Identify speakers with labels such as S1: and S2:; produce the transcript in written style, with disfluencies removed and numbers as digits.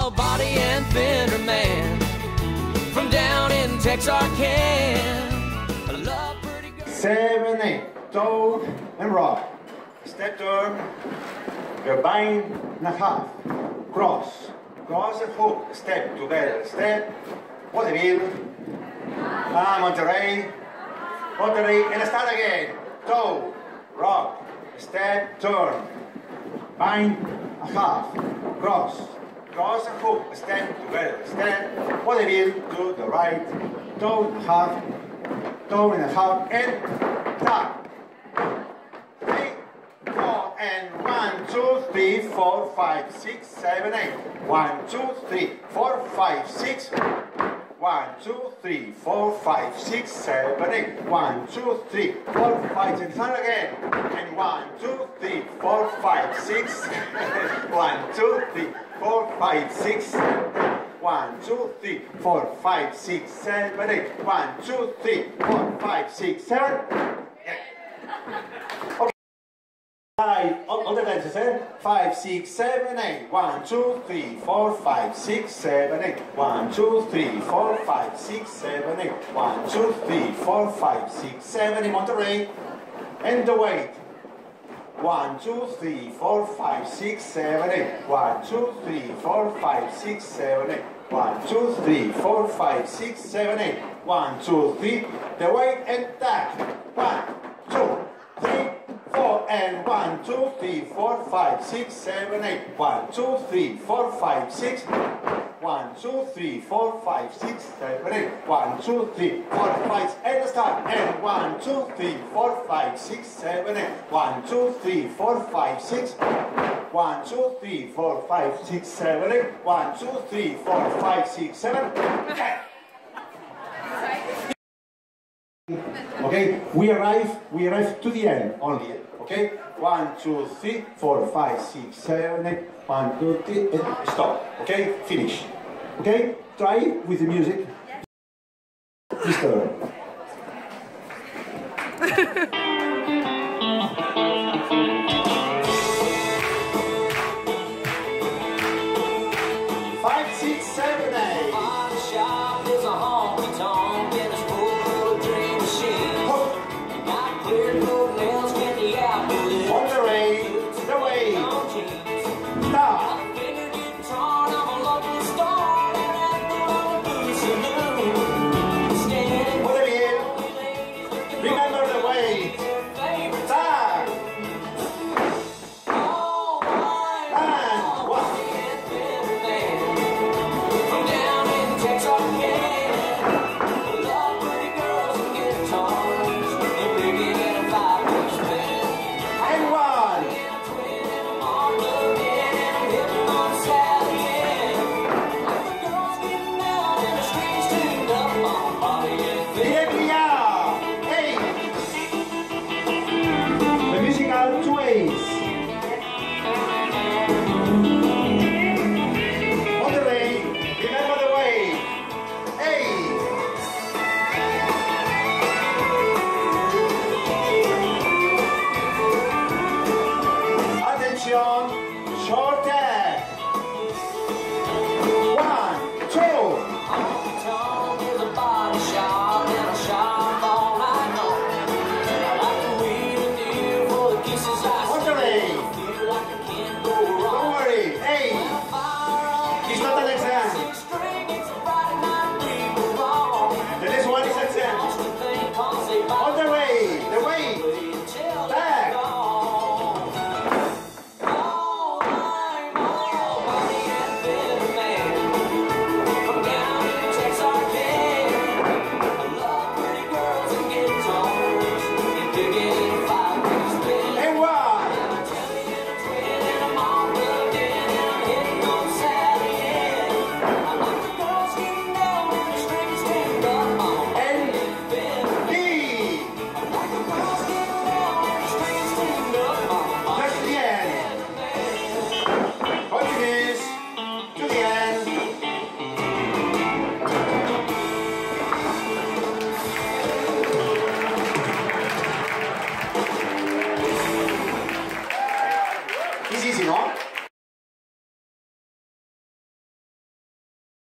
S1: a body and Fender Man from down in Texarkana. I love pretty girls.
S2: 7, 8, toe and rock. Step turn, your bind and a half, cross, cross and hook, step together, step, vaudeville, Monterey, and start again, toe, rock, step, turn, bind, a half, cross, cross and hook, step together, step, vaudeville to the right, toe and a half, and tap. And 1, 2, 3, 4, 5, 6, 7, 8. 1, 2, 3, 4, 5, 6. 1, 2, 3, 4, 5, 6, 7, 8. 1, 2, 3, 4, 5, 6. And again. And 1, 2, 3, 4, 5, 6. 1, 2, 3, 4, 5, 6. 1, 2, 3, 4, 5, 6, 7, 8. 1, 2, 3, 4, 5, 6, 7. Okay. All the dances, eh? 5, 6, 7, 8. 1, 2, 3, 4, 5, 6, 7, 8. 1, 2, 3, 4, 5, 6, 7, 8. 1, 2, 3, 4, 5, 6, 7 in Monterey. And the weight. 1, 2, 3, 4, 5, 6, 7, 8. 1, 2, 3, 4, 5, 6, 7, 8. 1, 2, 3, 4, 5, 6, 7, 8. 1, 2, 3. The weight and tack. 1, 2, 3. 4 and 1, 2, 3, 4, 5, 6, 7, 8. 1, 2, 3, 4, 5, 6. 1, 2, 3, 4, 5, 6, 7, 8. 1, 2, 3, 4, 5, and start. And 1, 2, 3, 4, 5, 6, 7, 8. 1, 2, 3, 4, 5, 6. 1, 2, 3, 4, 5, 6, 7, 8. 1, 2, 3, 4, 5, 6, 7. Okay, we arrive to the end only. Okay, 1, 2, 3, 4, 5, 6, 7, 8. 1, 2, 3, and stop. Okay, finish. Okay, try it with the music. Mr.